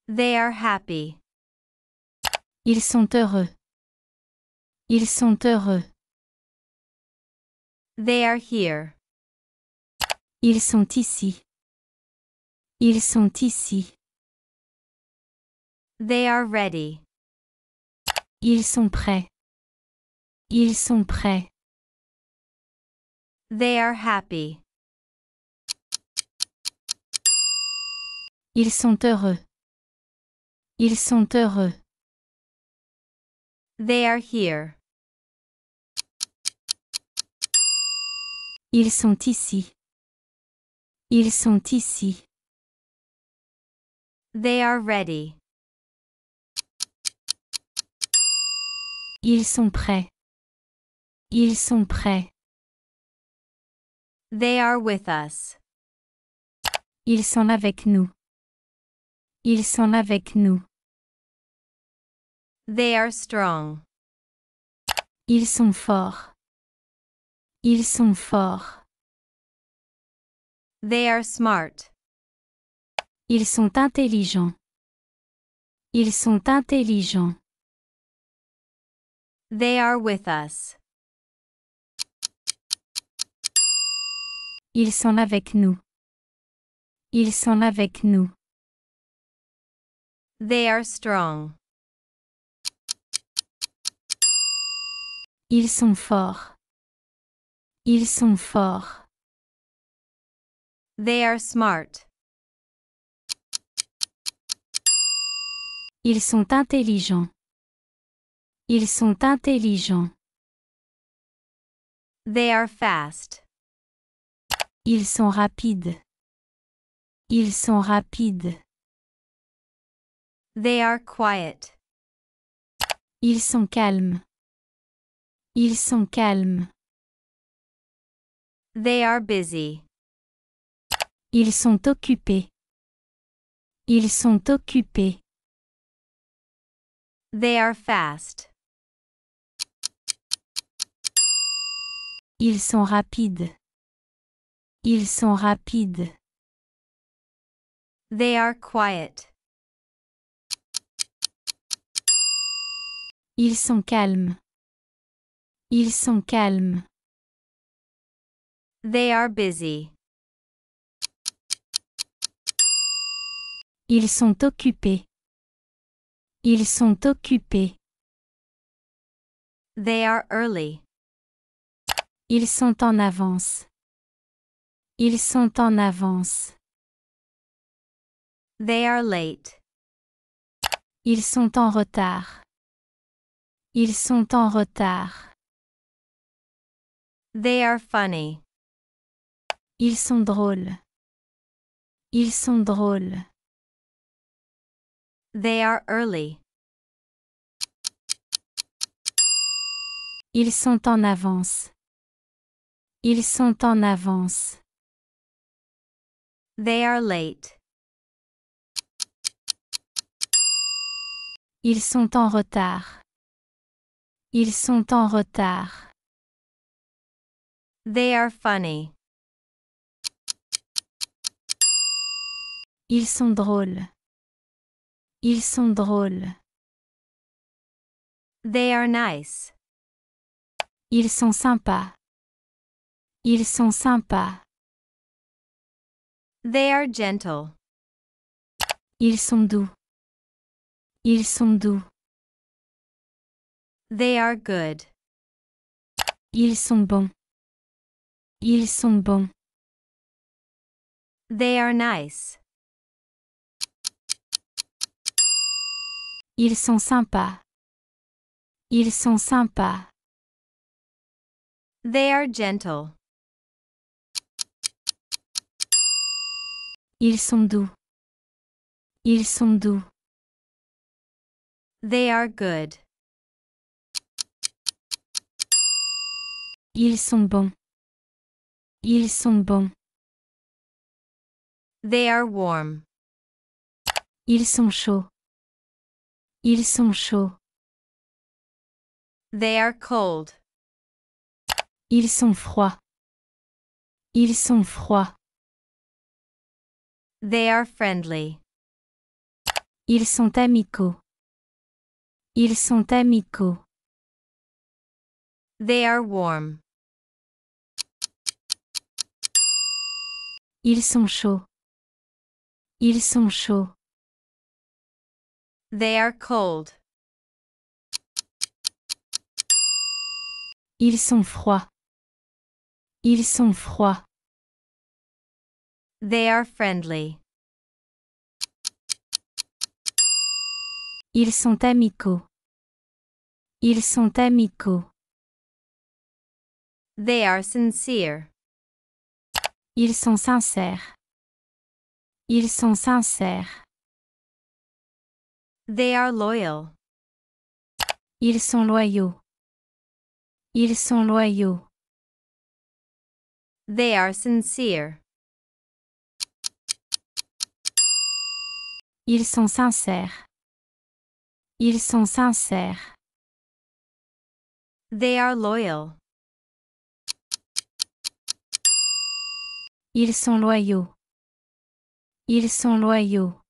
They are happy. Ils sont heureux. Ils sont heureux. They are here. Ils sont ici. Ils sont ici. They are ready. Ils sont prêts. Ils sont prêts. They are happy. Ils sont heureux. Ils sont heureux. They are here. Ils sont ici. Ils sont ici. They are ready. Ils sont prêts. Ils sont prêts. They are with us. Ils sont avec nous. Ils sont avec nous. They are strong. Ils sont forts. Ils sont forts. They are smart. Ils sont intelligents. Ils sont intelligents. They are with us. Ils sont avec nous. Ils sont avec nous. They are strong. Ils sont forts. Ils sont forts. They are smart. Ils sont intelligents. Ils sont intelligents. They are fast. Ils sont rapides. Ils sont rapides. They are quiet. Ils sont calmes. Ils sont calmes. They are busy. Ils sont occupés. Ils sont occupés. They are fast. Ils sont rapides. Ils sont rapides. They are quiet. Ils sont calmes. Ils sont calmes. They are busy. Ils sont occupés. Ils sont occupés. They are early. Ils sont en avance. Ils sont en avance. They are late. Ils sont en retard. Ils sont en retard. They are funny. Ils sont drôles. Ils sont drôles. They are early. Ils sont en avance. Ils sont en avance. They are late. Ils sont en retard. Ils sont en retard. They are funny. Ils sont drôles. Ils sont drôles. They are nice. Ils sont sympas. Ils sont sympas. They are gentle. Ils sont doux. Ils sont doux. They are good. Ils sont bons. Ils sont bons. They are nice. Ils sont sympas. Ils sont sympas. They are gentle. Ils sont doux. Ils sont doux. They are good. Ils sont bons. Ils sont bons. They are warm. Ils sont chauds. Ils sont chauds. They are cold. Ils sont froids. Ils sont froids. They are friendly. Ils sont amicaux. Ils sont amicaux. They are warm. Ils sont chauds. Ils sont chauds. They are cold. Ils sont froids. Ils sont froids. They are friendly. Ils sont amicaux. Ils sont amicaux. They are sincere. Ils sont sincères. Ils sont sincères. They are loyal. Ils sont loyaux. Ils sont loyaux. They are sincere. Ils sont sincères. Ils sont sincères. They are loyal. Ils sont loyaux. Ils sont loyaux.